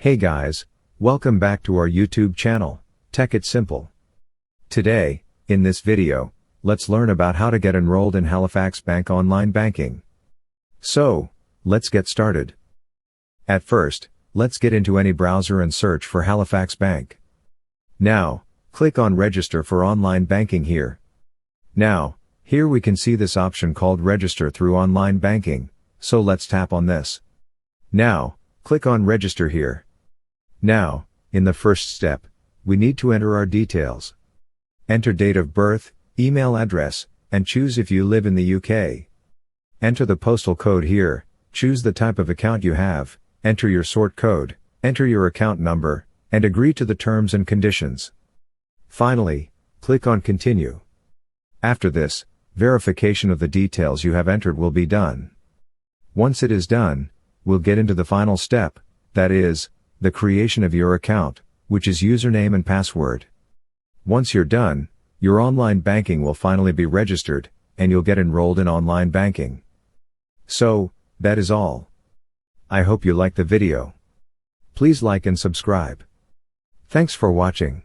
Hey guys, welcome back to our YouTube channel, Tech It Simple. Today, in this video, let's learn about how to get enrolled in Halifax Bank online banking. So, let's get started. At first, let's get into any browser and search for Halifax Bank. Now, click on Register for online banking here. Now, here we can see this option called Register through online banking, so let's tap on this. Now, click on Register here. Now, in the first step, we need to enter our details. Enter date of birth, email address, and choose if you live in the UK. Enter the postal code here, choose the type of account you have, enter your sort code, enter your account number, and agree to the terms and conditions. Finally, click on Continue. After this, verification of the details you have entered will be done. Once it is done, we'll get into the final step, that is, the creation of your account, which is username and password. Once you're done, your online banking will finally be registered, and you'll get enrolled in online banking. So, that is all. I hope you liked the video. Please like and subscribe. Thanks for watching.